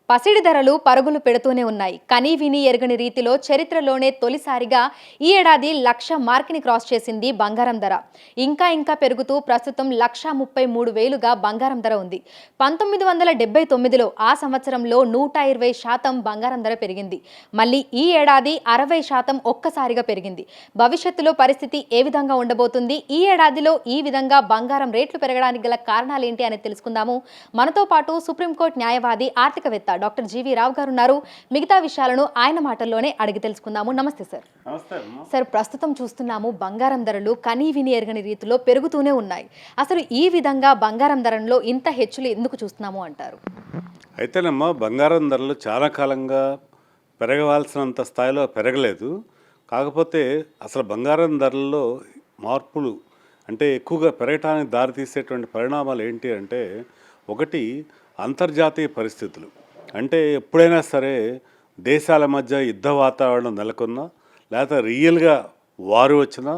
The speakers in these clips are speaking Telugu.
పసిడి ధరలు పరుగులు పెడుతూనే ఉన్నాయి. కనీ విని ఎరగని రీతిలో చరిత్రలోనే తొలిసారిగా ఈ ఏడాది 1,00,000 మార్క్ని క్రాస్ చేసింది బంగారం ధర. ఇంకా పెరుగుతూ ప్రస్తుతం 1,33,000గా బంగారం ధర ఉంది. 1979లో ఆ సంవత్సరంలో 120% బంగారం ధర పెరిగింది. మళ్ళీ ఈ ఏడాది 60% ఒక్కసారిగా పెరిగింది. భవిష్యత్తులో పరిస్థితి ఏ విధంగా ఉండబోతుంది? ఈ ఏడాదిలో ఈ విధంగా బంగారం రేట్లు పెరగడానికి గల కారణాలేంటి అని తెలుసుకుందాము. మనతో పాటు సుప్రీంకోర్టు న్యాయవాది, ఆర్థికవేత్త డాక్టర్ జీవీ రావు గారు ఉన్నారు. మిగతా విషయాలను ఆయన మాటల్లోనే అడిగి తెలుసుకుందాము. నమస్తే సార్. సార్, ప్రస్తుతం చూస్తున్నాము బంగారం ధరలు కనీ విని ఎరగని రీతిలో పెరుగుతూనే ఉన్నాయి. అసలు ఈ విధంగా బంగారం ధరలో ఇంత హెచ్చులు ఎందుకు చూస్తున్నాము అంటారు? అయితేనమ్మా, బంగారం ధరలు చాలా కాలంగా పెరగవలసినంత స్థాయిలో పెరగలేదు. కాకపోతే అసలు బంగారం ధరల్లో మార్పులు అంటే ఎక్కువగా పెరగటానికి దారితీసేటువంటి పరిణామాలు ఏంటి అంటే, ఒకటి అంతర్జాతీయ పరిస్థితులు. అంటే ఎప్పుడైనా సరే దేశాల మధ్య యుద్ధ వాతావరణం నెలకొన్నా, లేకపోతే రియల్గా వారు వచ్చినా,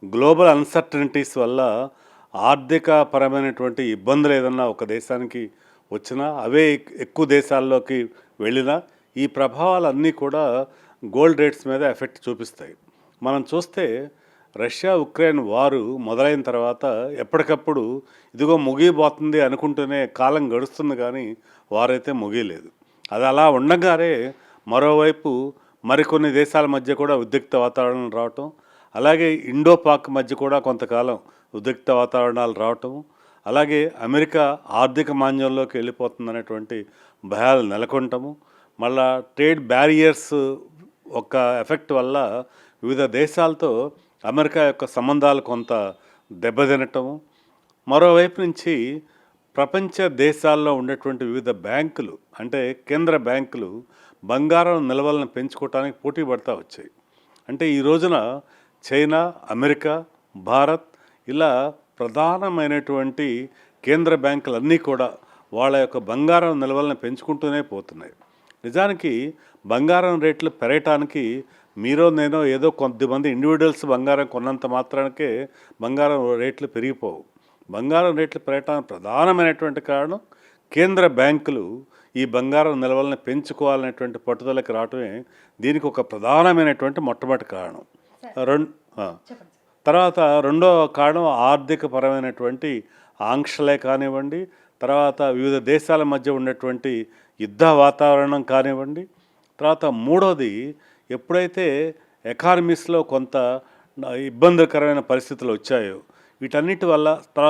గ్లోబల్ అన్సర్టనిటీస్ వల్ల ఆర్థిక పరమైనటువంటి ఇబ్బందులు ఏదన్నా ఒక దేశానికి వచ్చినా, అవే ఎక్కువ దేశాల్లోకి వెళ్ళినా, ఈ ప్రభావాలన్నీ కూడా గోల్డ్ రేట్స్ మీద ఎఫెక్ట్ చూపిస్తాయి. మనం చూస్తే రష్యా ఉక్రెయిన్ వారు మొదలైన తర్వాత ఎప్పటికప్పుడు ఇదిగో ముగిపోతుంది అనుకుంటూనే కాలం గడుస్తుంది, కానీ వారైతే ముగియలేదు. అది అలా ఉండగానే మరోవైపు మరికొన్ని దేశాల మధ్య కూడా ఉద్రిక్త వాతావరణం రావటం, అలాగే ఇండో పాక్ మధ్య కూడా కొంతకాలం ఉద్రిక్త వాతావరణాలు రావటం, అలాగే అమెరికా ఆర్థిక మాంద్యంలోకి వెళ్ళిపోతుందనేటువంటి భయాలు నెలకొనటము, మళ్ళా ట్రేడ్ బ్యారియర్స్ ఒక ఎఫెక్ట్ వల్ల వివిధ దేశాలతో అమెరికా యొక్క సంబంధాలు కొంత దెబ్బతినటము, మరోవైపు నుంచి ప్రపంచ దేశాల్లో ఉండేటువంటి వివిధ బ్యాంకులు అంటే కేంద్ర బ్యాంకులు బంగారం నిల్వలను పెంచుకోవడానికి పోటీ పడుతూ వచ్చాయి. అంటే ఈ రోజున చైనా, అమెరికా, భారత్ ఇలా ప్రధానమైనటువంటి కేంద్ర బ్యాంకులన్నీ కూడా వాళ్ళ యొక్క బంగారం నిల్వలను పెంచుకుంటూనే పోతున్నాయి. నిజానికి బంగారం రేట్లు పెరగటానికి మీరో నేనో ఏదో కొద్దిమంది ఇండివిజువల్స్ బంగారం కొన్నంత మాత్రానికే బంగారం రేట్లు పెరిగిపోవు. బంగారం రేట్లు పెరగటానికి ప్రధానమైనటువంటి కారణం కేంద్ర బ్యాంకులు ఈ బంగారం నిల్వలను పెంచుకోవాలనేటువంటి పట్టుదలకి రావటమే దీనికి ఒక ప్రధానమైనటువంటి మొట్టమొదటి కారణం. తర్వాత రెండో కారణం ఆర్థిక పరమైనటువంటి ఆంక్షలే కానివ్వండి, తర్వాత వివిధ దేశాల మధ్య ఉన్నటువంటి యుద్ధ వాతావరణం కానివ్వండి, తర్వాత మూడోది ఎప్పుడైతే ఎకానమీస్లో కొంత ఇబ్బందికరమైన పరిస్థితులు వచ్చాయో వీటన్నిటి వల్ల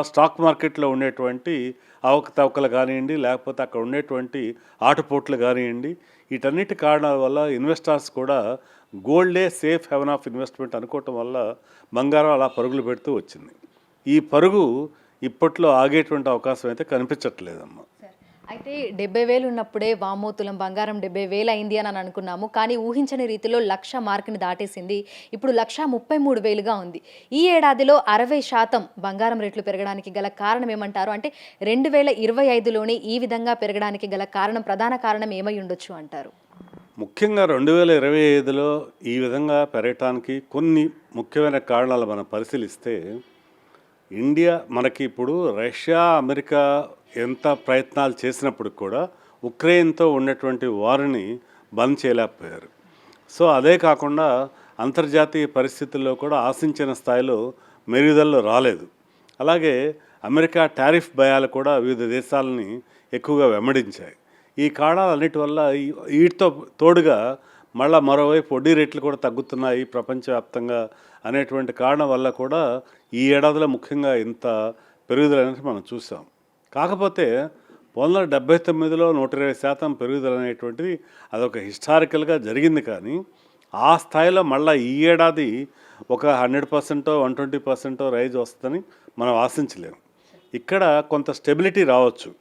స్టాక్ మార్కెట్లో ఉండేటువంటి అవకతవకలు కానివ్వండి, లేకపోతే అక్కడ ఉండేటువంటి ఆటుపోట్లు కానివ్వండి, వీటన్నిటి కారణాల వల్ల ఇన్వెస్టర్స్ కూడా గోల్డే సేఫ్ హెవెన్ ఆఫ్ ఇన్వెస్ట్మెంట్ అనుకోవటం వల్ల బంగారం అలా పరుగులు పెడుతూ వచ్చింది. ఈ పరుగు ఇప్పట్లో ఆగేటువంటి అవకాశం అయితే కనిపించట్లేదమ్మా. అయితే 70,000 ఉన్నప్పుడే వామ్మో తులం బంగారం 70,000 అయింది అని అనుకున్నాము. కానీ ఊహించని రీతిలో 1,00,000 మార్కుని దాటేసింది. ఇప్పుడు 1,33,000గా ఉంది. ఈ ఏడాదిలో 60% బంగారం రేట్లు పెరగడానికి గల కారణం ఏమంటారు? అంటే 2025లోనే ఈ విధంగా పెరగడానికి గల కారణం, ప్రధాన కారణం ఏమై ఉండొచ్చు అంటారు? ముఖ్యంగా 2025లో ఈ విధంగా పెరగటానికి కొన్ని ముఖ్యమైన కారణాలు మనం పరిశీలిస్తే, ఇండియా మనకి ఇప్పుడు రష్యా, అమెరికా ఎంత ప్రయత్నాలు చేసినప్పుడు కూడా ఉక్రెయిన్తో ఉన్నటువంటి వారిని బంద్ చేయలేకపోయారు. సో అదే కాకుండా అంతర్జాతీయ పరిస్థితుల్లో కూడా ఆశించిన స్థాయిలో మెరుగుదలలు రాలేదు. అలాగే అమెరికా టారిఫ్ భయాలు కూడా వివిధ దేశాలని ఎక్కువగా వెంబడించాయి. ఈ కారణాలన్నిటి వల్ల వీటితో తోడుగా మళ్ళీ మరోవైపు వడ్డీ రేట్లు కూడా తగ్గుతున్నాయి ప్రపంచవ్యాప్తంగా అనేటువంటి కారణం వల్ల కూడా ఈ ఏడాదిలో ముఖ్యంగా ఇంత పెరుగుదల అనేది మనం చూసాం. కాకపోతే 1979లో 120% పెరుగుదల అనేటువంటిది అదొక హిస్టారికల్గా జరిగింది, కానీ ఆ స్థాయిలో మళ్ళీ ఈ ఏడాది ఒక 100%, 120% రైజ్ వస్తుందని మనం ఆశించలేము. ఇక్కడ కొంత స్టెబిలిటీ రావచ్చు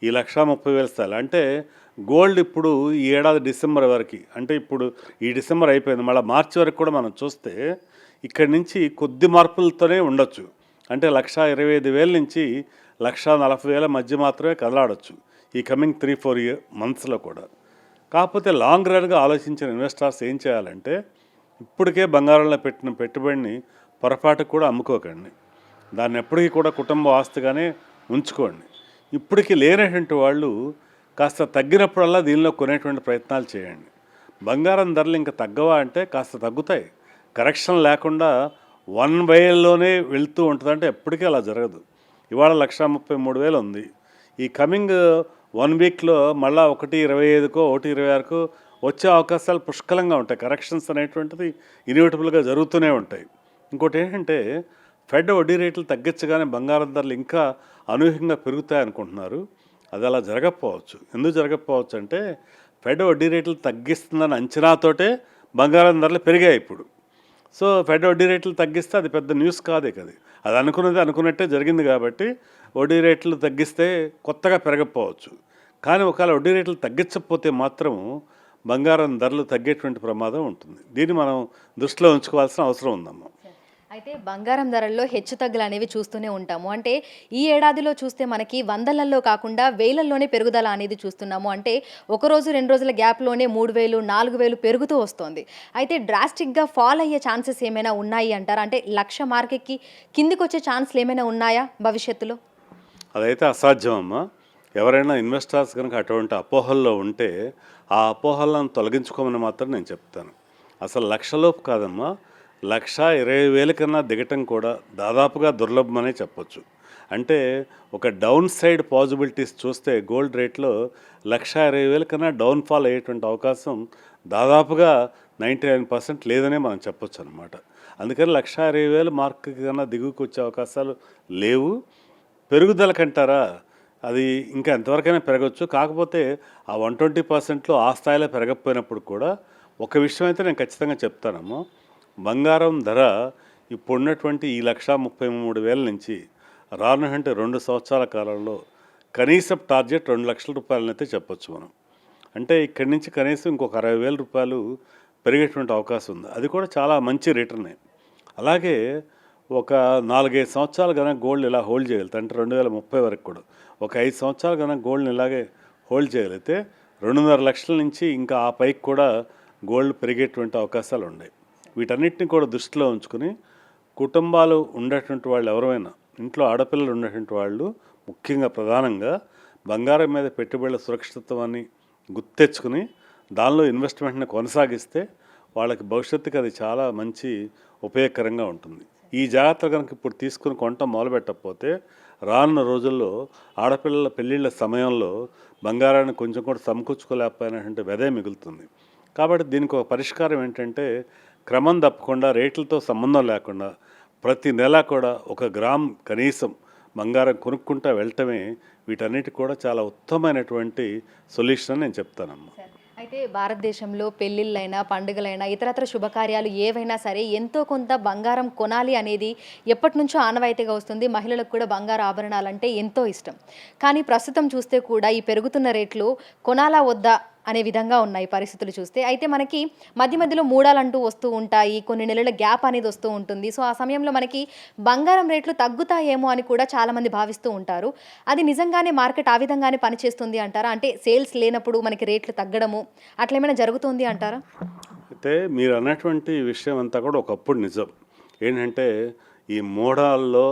ఈ 1,30,000 స్థాయిలో. అంటే గోల్డ్ ఇప్పుడు ఈ ఏడాది డిసెంబర్ వరకు, అంటే ఇప్పుడు ఈ డిసెంబర్ అయిపోయింది, మళ్ళీ మార్చి వరకు కూడా మనం చూస్తే ఇక్కడి నుంచి కొద్ది మార్పులతోనే ఉండొచ్చు. అంటే 1,25,000 నుంచి 1,40,000 మధ్య మాత్రమే కదలాడచ్చు ఈ కమింగ్ 3-4 మంత్స్లో కూడా. కాకపోతే లాంగ్ రన్గా ఆలోచించిన ఇన్వెస్టర్స్ ఏం చేయాలంటే, ఇప్పటికే బంగారంలో పెట్టిన పెట్టుబడిని పొరపాటుకు కూడా అమ్ముకోకండి. దాన్ని ఎప్పటికీ కూడా కుటుంబ ఆస్తిగానే ఉంచుకోండి. ఇప్పటికీ లేనటువంటి వాళ్ళు కాస్త తగ్గినప్పుడల్లా దీనిలో కొనేటువంటి ప్రయత్నాలు చేయండి. బంగారం ధరలు ఇంకా తగ్గవా అంటే కాస్త తగ్గుతాయి. కరెక్షన్ లేకుండా వన్ వేలోనే వెళ్తూ ఉంటుందంటే ఎప్పటికీ అలా జరగదు. ఇవాళ 1,33,000 ఉంది. ఈ కమింగ్ 1 వీక్లో మళ్ళా 1,25కో 1,26కో వచ్చే అవకాశాలు పుష్కలంగా ఉంటాయి. కరెక్షన్స్ అనేటువంటిది ఇన్విటబుల్గా జరుగుతూనే ఉంటాయి. ఇంకోటి ఏంటంటే ఫెడ్ వడ్డీ రేట్లు తగ్గించగానే బంగారం ధరలు ఇంకా అనూహ్యంగా పెరుగుతాయి అనుకుంటున్నారు. అది అలా జరగకపోవచ్చు. ఎందుకు జరగకపోవచ్చు అంటే ఫెడ్ వడ్డీ రేట్లు తగ్గిస్తుందని అంచనాతోటే బంగారం ధరలు పెరిగాయి ఇప్పుడు. సో ఫెడ్ వడ్డీ రేట్లు తగ్గిస్తే అది పెద్ద న్యూస్ కాదే కదా. అది అనుకున్నది అనుకున్నట్టే జరిగింది కాబట్టి వడ్డీ రేట్లు తగ్గిస్తే కొత్తగా పెరగకపోవచ్చు. కానీ ఒకవేళ వడ్డీ రేట్లు తగ్గించకపోతే మాత్రం బంగారం ధరలు తగ్గేటువంటి ప్రమాదం ఉంటుంది. దీన్ని మనం దృష్టిలో ఉంచుకోవాల్సిన అవసరం ఉందమ్మా. అయితే బంగారం ధరల్లో హెచ్చుతగ్గులు అనేవి చూస్తూనే ఉంటాము. అంటే ఈ ఏడాదిలో చూస్తే మనకి వందలల్లో కాకుండా వేలల్లోనే పెరుగుదల అనేది చూస్తున్నాము. అంటే ఒక రోజు 2 రోజుల గ్యాప్లోనే 3,000, 4,000 పెరుగుతూ వస్తోంది. అయితే డ్రాస్టిక్గా ఫాల్ అయ్యే ఛాన్సెస్ ఏమైనా ఉన్నాయి అంటారా? అంటే 1,00,000 మార్కెట్కి కిందికి వచ్చే ఛాన్స్లు ఏమైనా ఉన్నాయా భవిష్యత్తులో? అదైతే అసాధ్యం అమ్మా. ఎవరైనా ఇన్వెస్టర్స్ కనుక అటువంటి అపోహల్లో ఉంటే ఆ అపోహలను తొలగించుకోమని మాత్రం నేను చెప్తాను. అసలు 1,00,000 లోపు కాదమ్మా, 1,20,000 కన్నా దిగటం కూడా దాదాపుగా దుర్లభమనే చెప్పొచ్చు. అంటే ఒక డౌన్ సైడ్ పాజిబిలిటీస్ చూస్తే గోల్డ్ రేట్లో 1,20,000 కన్నా డౌన్ఫాల్ అయ్యేటువంటి అవకాశం దాదాపుగా 99% లేదనే మనం చెప్పొచ్చు అనమాట. అందుకని 1,20,000 మార్క్ కన్నా దిగువకు వచ్చే అవకాశాలు లేవు. పెరుగుదల కంటారా, అది ఇంకా ఎంతవరకైనా పెరగచ్చు. కాకపోతే ఆ 120%లో ఆ స్థాయిలో పెరగకపోయినప్పుడు కూడా ఒక విషయం అయితే నేను ఖచ్చితంగా చెప్తానమ్మా. బంగారం ధర ఇప్పుడున్నటువంటి ఈ 1,33,000 నుంచి రానుంటే 2 సంవత్సరాల కాలంలో కనీసం టార్గెట్ 2,00,000 రూపాయలనైతే చెప్పొచ్చు మనం. అంటే ఇక్కడి నుంచి కనీసం ఇంకొక 60,000 రూపాయలు పెరిగేటువంటి అవకాశం ఉంది. అది కూడా చాలా మంచి రిటర్నే. అలాగే ఒక 4-5 సంవత్సరాలు కనుక గోల్డ్ ఇలా హోల్డ్ చేయగలిగితే, అంటే 2030 వరకు కూడా ఒక 5 సంవత్సరాలు కనుక గోల్డ్ని ఇలాగే హోల్డ్ చేయగలిగితే 2.5 లక్షల నుంచి ఇంకా ఆ పైకి కూడా గోల్డ్ పెరిగేటువంటి అవకాశాలు ఉన్నాయి. వీటన్నిటిని కూడా దృష్టిలో ఉంచుకుని కుటుంబాలు ఉండేటువంటి వాళ్ళు ఎవరైనా, ఇంట్లో ఆడపిల్లలు ఉండేటువంటి వాళ్ళు ముఖ్యంగా ప్రధానంగా బంగారం మీద పెట్టుబడుల సురక్షితత్వాన్ని గుర్తెచ్చుకుని దానిలో ఇన్వెస్ట్మెంట్ని కొనసాగిస్తే వాళ్ళకి భవిష్యత్తుకి అది చాలా మంచి ఉపయోగకరంగా ఉంటుంది. ఈ జాగ్రత్తలు కనుక ఇప్పుడు తీసుకుని కొనటం మొదలుపెట్టకపోతే రానున్న రోజుల్లో ఆడపిల్లల పెళ్ళిళ్ళ సమయంలో బంగారాన్ని కొంచెం కూడా సమకూర్చుకోలేకపోయినటువంటి వ్యధే మిగులుతుంది. కాబట్టి దీనికి ఒక పరిష్కారం ఏంటంటే క్రమం తప్పకుండా రేట్లతో సంబంధం లేకుండా ప్రతి నెల కూడా 1 గ్రామ్ కనీసం బంగారం కొనుక్కుంటూ వెళ్ళటమే వీటన్నిటి కూడా చాలా ఉత్తమమైనటువంటి సొల్యూషన్ అని నేను చెప్తానమ్మా. అయితే భారతదేశంలో పెళ్ళిళ్ళైనా, పండుగలైనా, ఇతరత్ర శుభకార్యాలు ఏవైనా సరే ఎంతో కొంత బంగారం కొనాలి అనేది ఎప్పటి నుంచో ఆనవాయితీగా వస్తుంది. మహిళలకు కూడా బంగారు ఆభరణాలంటే ఎంతో ఇష్టం. కానీ ప్రస్తుతం చూస్తే కూడా ఈ పెరుగుతున్న రేట్లు కొనాలా వద్దా అనే విధంగా ఉన్నాయి పరిస్థితులు చూస్తే. అయితే మనకి మధ్య మధ్యలో మూడాలంటూ వస్తూ ఉంటాయి, కొన్ని నెలల గ్యాప్ అనేది వస్తూ ఉంటుంది. సో ఆ సమయంలో మనకి బంగారం రేట్లు తగ్గుతాయేమో అని కూడా చాలామంది భావిస్తూ ఉంటారు. అది నిజంగానే మార్కెట్ ఆ విధంగానే పనిచేస్తుంది అంటారా? అంటే సేల్స్ లేనప్పుడు మనకి రేట్లు తగ్గడము అట్లా ఏమైనా జరుగుతుంది అంటారా? అయితే మీరు అన్నటువంటి విషయం అంతా కూడా ఒకప్పుడు నిజం. ఏంటంటే ఈ మోడాల్లో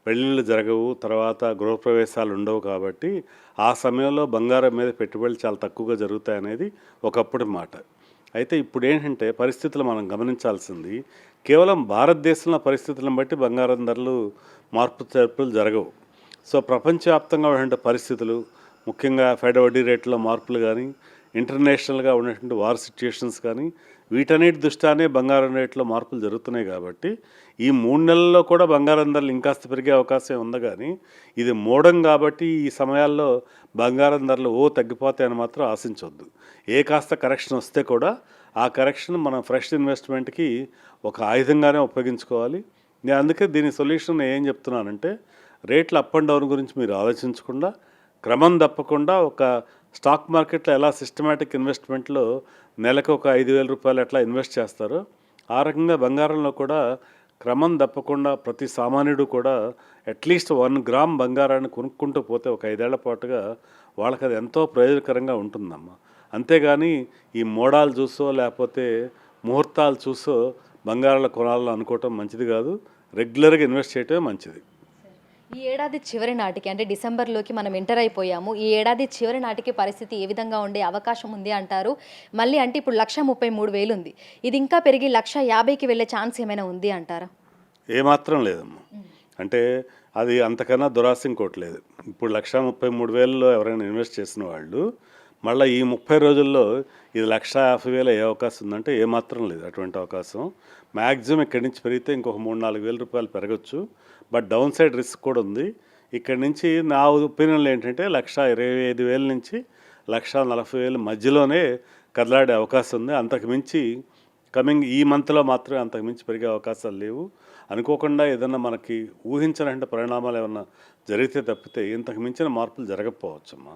పెళ్ళిళ్ళు జరగవు, తర్వాత గృహప్రవేశాలు ఉండవు కాబట్టి ఆ సమయంలో బంగారం మీద పెట్టుబడులు చాలా తక్కువగా జరుగుతాయి అనేది ఒకప్పుడు మాట. అయితే ఇప్పుడు ఏంటంటే పరిస్థితులు మనం గమనించాల్సింది కేవలం భారతదేశంలో పరిస్థితులను బట్టి బంగారం ధరలు మార్పు చేర్పులు జరగవు. సో ప్రపంచవ్యాప్తంగా ఉన్నటువంటి పరిస్థితులు, ముఖ్యంగా ఫెడ్ వడ్డీ రేట్లో మార్పులు కానీ, ఇంటర్నేషనల్గా ఉన్నటువంటి వార్ సిచ్యుయేషన్స్ కానీ, వీటన్నిటి దృష్ట్యానే బంగారం రేట్లో మార్పులు జరుగుతున్నాయి. కాబట్టి ఈ 3 నెలల్లో కూడా బంగారం ధరలు ఇంకాస్త పెరిగే అవకాశం ఉంది. కానీ ఇది మోడం కాబట్టి ఈ సమయాల్లో బంగారం ధరలు తగ్గిపోతాయని మాత్రం ఆశించవద్దు. కాస్త కరెక్షన్ వస్తే కూడా ఆ కరెక్షన్ మనం ఫ్రెష్ ఇన్వెస్ట్మెంట్కి ఒక ఆయుధంగానే ఉపయోగించుకోవాలి. నేను అందుకే దీని సొల్యూషన్ ఏం చెప్తున్నానంటే రేట్ల అప్ అండ్ డౌన్ గురించి మీరు ఆలోచించకుండా క్రమం తప్పకుండా ఒక స్టాక్ మార్కెట్లో ఎలా సిస్టమేటిక్ ఇన్వెస్ట్మెంట్లో నెలకు ఒక 5,000 రూపాయలు ఎట్లా ఇన్వెస్ట్ చేస్తారో ఆ రకంగా బంగారంలో కూడా క్రమం తప్పకుండా ప్రతి సామాన్యుడు కూడా అట్లీస్ట్ 1 గ్రామ్ బంగారాన్ని కొనుక్కుంటూ పోతే ఒక 5 ఏళ్ల పాటుగా వాళ్ళకి అది ఎంతో ప్రయోజనకరంగా ఉంటుందమ్మా. అంతేగాని ఈ మోడాలు చూసో లేకపోతే ముహూర్తాలు చూసో బంగారాలు కొనాలని అనుకోవటం మంచిది కాదు. రెగ్యులర్గా ఇన్వెస్ట్ చేయటమే మంచిది. ఈ ఏడాది చివరి నాటికి అంటే డిసెంబర్లోకి మనం ఎంటర్ అయిపోయాము. ఈ ఏడాది చివరి నాటికి పరిస్థితి ఏ విధంగా ఉండే అవకాశం ఉంది అంటారు? మళ్ళీ అంటే ఇప్పుడు 1,33,000 ఉంది. ఇది ఇంకా పెరిగి 1,50,000కి వెళ్ళే ఛాన్స్ ఏమైనా ఉంది అంటారా? ఏమాత్రం లేదమ్మా. అంటే అది అంతకన్నా దురాశ ఇంకోటి లేదు. ఇప్పుడు 1,33,000లో ఎవరైనా ఇన్వెస్ట్ చేసిన వాళ్ళు మళ్ళీ ఈ 30 రోజుల్లో ఇది 1,50,000 అయ్యే అవకాశం ఉందంటే ఏమాత్రం లేదు అటువంటి అవకాశం. మ్యాక్సిమం ఇక్కడి నుంచి పెరిగితే ఇంకొక 3-4 వేల రూపాయలు పెరగచ్చు. బట్ డౌన్ సైడ్ రిస్క్ కూడా ఉంది. ఇక్కడి నుంచి నా ఒపీనియన్లో ఏంటంటే 1,25,000 నుంచి 1,40,000 మధ్యలోనే కదలాడే అవకాశం ఉంది. అంతకు మించి కమింగ్ ఈ మంత్లో మాత్రమే అంతకు మించి పెరిగే అవకాశాలు లేవు. అనుకోకుండా ఏదన్నా మనకి ఊహించాలంటే పరిణామాలు ఏమన్నా జరిగితే తప్పితే ఇంతకు మించిన మార్పులు జరగకపోవచ్చమ్మా.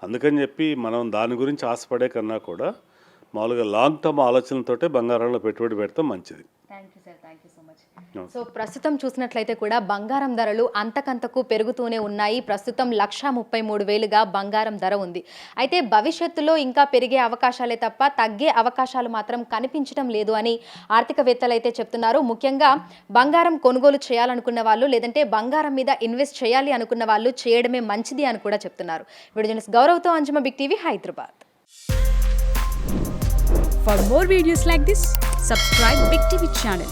అందుకని చెప్పి మనం దాని గురించి ఆశపడే కన్నా కూడా మామూలుగా లాంగ్ టర్మ్ ఆలోచనలతోటే బంగారంలో పెట్టుబడి పెడతాం మంచిది. Thank you sir, thank you so much. So ప్రస్తుతం చూసినట్లయితే కూడా బంగారం ధరలు అంతకంతకు పెరుగుతూనే ఉన్నాయి. ప్రస్తుతం 1,33,000గా బంగారం ధర ఉంది. అయితే భవిష్యత్తులో ఇంకా పెరిగే అవకాశాలే తప్ప తగ్గే అవకాశాలు మాత్రం కనిపించడం లేదు అని ఆర్థికవేత్తలు అయితే చెప్తున్నారు. ముఖ్యంగా బంగారం కొనుగోలు చేయాలనుకున్న వాళ్ళు లేదంటే బంగారం మీద ఇన్వెస్ట్ చేయాలి అనుకున్న వాళ్ళు చేయడమే మంచిది అని కూడా చెప్తున్నారు. వీడియో జర్నలిస్ట్ గౌరవ్తో Anjuma, big TV, Hyderabad. For more videos like this, subscribe Big TV channel.